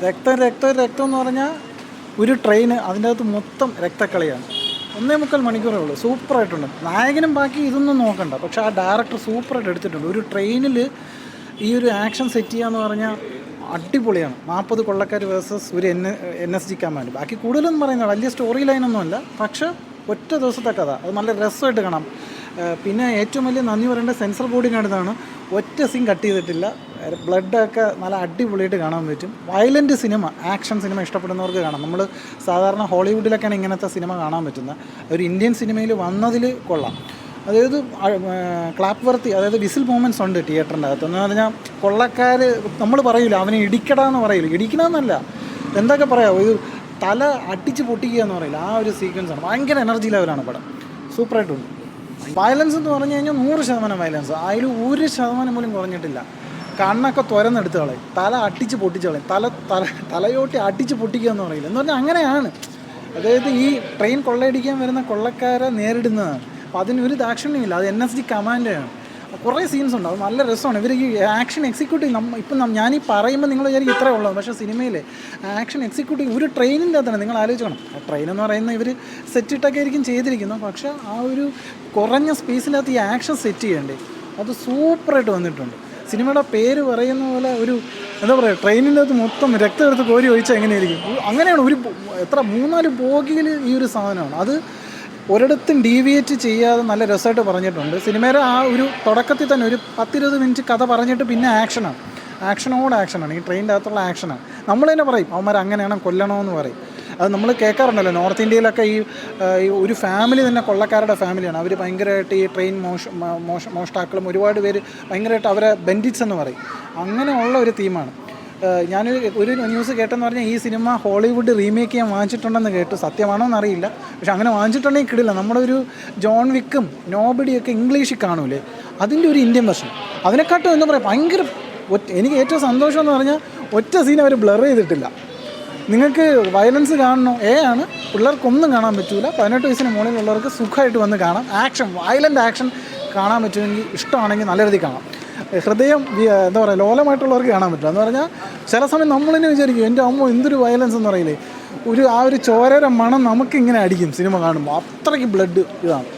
രക്തം എന്ന് പറഞ്ഞാൽ ഒരു ട്രെയിന് അതിൻ്റെ അകത്ത് മൊത്തം രക്തക്കളിയാണ്. 1.25 മണിക്കൂറേ ഉള്ളൂ. സൂപ്പറായിട്ടുണ്ട്. നായകനും ബാക്കി ഇതൊന്നും നോക്കണ്ട, പക്ഷേ ആ ഡയറക്ടർ സൂപ്പറായിട്ട് എടുത്തിട്ടുണ്ട്. ഒരു ട്രെയിനിൽ ഈ ഒരു ആക്ഷൻ സെറ്റ് ചെയ്യുക എന്ന് പറഞ്ഞാൽ അടിപൊളിയാണ്. 40 കൊള്ളക്കാർ വേഴ്സസ് ഒരു NSG കമാൻഡ്. ബാക്കി കൂടുതലൊന്നും പറയുന്നത് വലിയ സ്റ്റോറി ലൈനൊന്നുമല്ല, പക്ഷേ ഒറ്റ ദിവസത്തെ കഥ അത് നല്ല രസമായിട്ട് കാണാം. പിന്നെ ഏറ്റവും വലിയ നന്ദി പറയേണ്ട സെൻസർ ബോർഡിനടുത്താണ്. ഒറ്റ സീൻ കട്ട് ചെയ്തിട്ടില്ല. ബ്ലഡൊക്കെ നല്ല അടിപൊളിയായിട്ട് കാണാൻ പറ്റും. വയലൻ്റ് സിനിമ, ആക്ഷൻ സിനിമ ഇഷ്ടപ്പെടുന്നവർക്ക് കാണാം. നമ്മൾ സാധാരണ ഹോളിവുഡിലൊക്കെയാണ് ഇങ്ങനത്തെ സിനിമ കാണാൻ പറ്റുന്നത്. ഒരു ഇന്ത്യൻ സിനിമയിൽ വന്നതിൽ കൊള്ളാം. അതായത് ക്ലാപ്പ് വർത്തി, അതായത് വിസിൽ മൂമെൻറ്റ്സ് ഉണ്ട് തിയേറ്ററിൻ്റെ അകത്ത്. എന്ന് പറഞ്ഞാൽ കൊള്ളക്കാർ നമ്മൾ പറയില്ല അവനെ ഇടിക്കടാന്ന് പറയില്ല, ഇടിക്കണമെന്നല്ല, എന്തൊക്കെ പറയാമോ, ഇത് തല അടിച്ച് പൊട്ടിക്കുക എന്ന് പറയില്ല, ആ ഒരു സീക്വൻസാണ്. ഭയങ്കര എനർജി ലെവലാണ് പടം. സൂപ്പറായിട്ടുണ്ട്. വയലൻസ് എന്ന് പറഞ്ഞു കഴിഞ്ഞാൽ 100% വയലൻസ്, അതിൽ 1% പോലും കുറഞ്ഞിട്ടില്ല. കണ്ണൊക്കെ തുരന്നെടുത്ത് കളയും, തല അടിച്ച് പൊട്ടിച്ച് കളയും, തലയോട്ടി അടിച്ച് പൊട്ടിക്കുക എന്ന് പറയില്ല. എന്ന് പറഞ്ഞാൽ അങ്ങനെയാണ്. അതായത് ഈ ട്രെയിൻ കൊള്ളയടിക്കാൻ വരുന്ന കൊള്ളക്കാരെ നേരിടുന്നതാണ്. അപ്പോൾ അതിനൊരു ദാക്ഷിണ്യമില്ല. അത് NSG കമാൻഡാണ്. കുറേ സീൻസ് ഉണ്ട്, അത് നല്ല രസമാണ്. ഇവർ ഈ ആക്ഷൻ എക്സിക്യൂട്ടീവ് ഇപ്പം ഞാനീ പറയുമ്പോൾ നിങ്ങൾ വിചാരിക്കും ഇത്രേ ഉള്ളൂ, പക്ഷേ സിനിമയിൽ ആക്ഷൻ എക്സിക്യൂട്ടീവ് ഒരു ട്രെയിനിൻ്റെ അകത്താണ്. നിങ്ങൾ ആലോചിക്കണം, ആ ട്രെയിൻ എന്ന് പറയുന്നത് ഇവർ സെറ്റിട്ടൊക്കെ ആയിരിക്കും ചെയ്തിരിക്കുന്നത്, പക്ഷേ ആ ഒരു കുറഞ്ഞ സ്പേസിനകത്ത് ഈ ആക്ഷൻ സെറ്റ് ചെയ്യണ്ടേ, അത് സൂപ്പറായിട്ട് വന്നിട്ടുണ്ട്. സിനിമയുടെ പേര് പറയുന്ന പോലെ ഒരു എന്താ പറയുക, ട്രെയിനിൻ്റെ അകത്ത് മൊത്തം രക്തം എടുത്ത് കോരി ഒഴിച്ചാൽ എങ്ങനെയായിരിക്കും, അങ്ങനെയാണ്. ഒരു 3-4 ബോഗിയിൽ ഈ ഒരു സാധനമാണ്. അത് ഒരിടത്തും ഡീവിയേറ്റ് ചെയ്യാതെ നല്ല രസമായിട്ട് പറഞ്ഞിട്ടുണ്ട്. സിനിമയുടെ ആ ഒരു തുടക്കത്തിൽ തന്നെ ഒരു 10-20 മിനിറ്റ് കഥ പറഞ്ഞിട്ട് പിന്നെ ആക്ഷനാണ്. ഈ ട്രെയിനിൻ്റെ അകത്തുള്ള ആക്ഷനാണ്. നമ്മൾ തന്നെ പറയും അവന്മാർ അങ്ങനെയാണ് കൊല്ലണമെന്ന് പറയും. അത് നമ്മൾ കേൾക്കാറുണ്ടല്ലോ. നോർത്ത് ഇന്ത്യയിലൊക്കെ ഈ ഒരു ഫാമിലി തന്നെ കൊള്ളക്കാരുടെ ഫാമിലിയാണ്. അവർ ഭയങ്കരമായിട്ട് ഈ ട്രെയിൻ മോഷ്ടാക്കളും ഒരുപാട് പേര് ഭയങ്കരമായിട്ട് അവരെ ബെൻഡിറ്റ്സ് എന്ന് പറയും. അങ്ങനെയുള്ള ഒരു തീമാണ്. ഒരു ന്യൂസ് കേട്ടെന്ന് പറഞ്ഞാൽ ഈ സിനിമ ഹോളിവുഡ് റീമേക്ക് ചെയ്യാൻ വാങ്ങിച്ചിട്ടുണ്ടെന്ന് കേട്ടു. സത്യമാണോ എന്നറിയില്ല, പക്ഷെ അങ്ങനെ വാങ്ങിച്ചിട്ടുണ്ടെങ്കിൽ കിടില്ല. നമ്മുടെ ഒരു ജോൺ വിക്കും നോബഡിയൊക്കെ ഇംഗ്ലീഷിൽ കാണൂലേ, അതിൻ്റെ ഒരു ഇന്ത്യൻ വെർഷൻ. അതിനെക്കാട്ടും എന്താ പറയുക, ഭയങ്കര എനിക്ക് ഏറ്റവും സന്തോഷം എന്ന് പറഞ്ഞാൽ ഒറ്റ സീൻ അവർ ബ്ലർ ചെയ്തിട്ടില്ല. നിങ്ങൾക്ക് വയലൻസ് കാണണോ, ആണ് പിള്ളേർക്കൊന്നും കാണാൻ പറ്റില്ല. 18 വയസ്സിന് മുകളിലുള്ളവർക്ക് സുഖമായിട്ട് വന്ന് കാണാം. വയലൻ്റ് ആക്ഷൻ കാണാൻ പറ്റുമെങ്കിൽ, ഇഷ്ടമാണെങ്കിൽ നല്ല രീതിയിൽ കാണാം. ഹൃദയം എന്താ പറയുക ലോലമായിട്ടുള്ളവർക്ക് കാണാൻ പറ്റില്ല. എന്ന് പറഞ്ഞാൽ ചില സമയം നമ്മളെന്നെ വിചാരിക്കും എൻ്റെ അമ്മ എന്തൊരു വയലൻസ് എന്ന് പറയില്ലേ, ആ ഒരു ചോരയുടെ മണം നമുക്കിങ്ങനെ അടിക്കും സിനിമ കാണുമ്പോൾ. അത്രയ്ക്ക് ബ്ലഡ് ഇതാണ്.